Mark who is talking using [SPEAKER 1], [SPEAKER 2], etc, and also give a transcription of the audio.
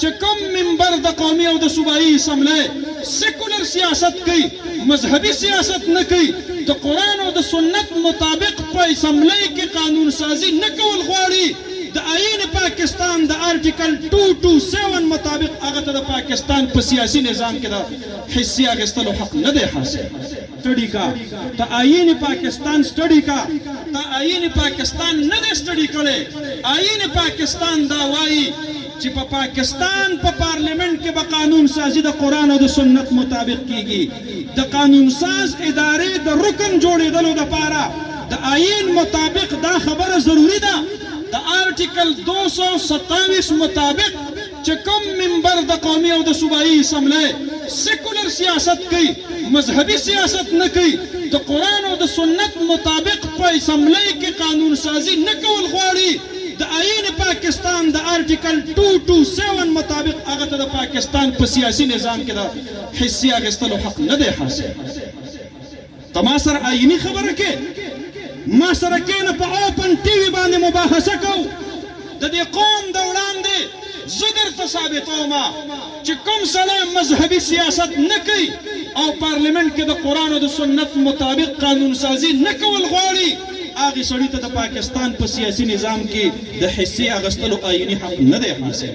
[SPEAKER 1] چې کوم منبر د قومي او د صوبایي اسمبلی سیکولر سیاست کوي مذهبي سیاست نه کوي د قرآن او د سنت مطابق په اسمبلی کې قانون سازي نه کول غواړي د آئین پاکستان د آرټیکل 227 مطابق هغه ته د پاکستان په سیاسي نظام کې د حصې اخیستلو حق نه دی حاصل स्टडी का ता आईन पाकिस्तान स्टडी का ता आईन पाकिस्तान न दे स्टडी करे आईन पाकिस्तान दावाई چې په पाकिस्तान په पार्लियामेंट کې به قانون سازي د قرآن او د سنت مطابق کیږي د قانون ساز ادارې د رکن جوړېدلو لپاره د آئین مطابق دا خبره ضروری ده د آرټیکل 227 مطابق چې کوم منبر د قومي او د صوبایي اسمبلی سیکولر سیاست کوي مذهبي سیاست نه کوي د قرآن او د سنت مطابق په اسمبلی کې قانون سازي نه کول غواړي د آئین پاکستان د آرټیکل 227 مطابق هغه ته د پاکستان په سیاسي نظام کې د حصې اخیستلو حق نه دی حاصل ته ما سره آئیني خبره کې ما سره کېنه په اوپن ټي وي باندې مباحثه کوو د دې قوم د وړاندې زه درته ثابتوم چې کوم سړی مذهبي سیاست نه کوي او پارلیمنټ کې د قرآن او د سنت مطابق قانون سازي نه کول غواړي هغې سړي ته د پاکستان په سیاسي نظام کې د حصې اخیستلو آئیني حق نه دی حاصل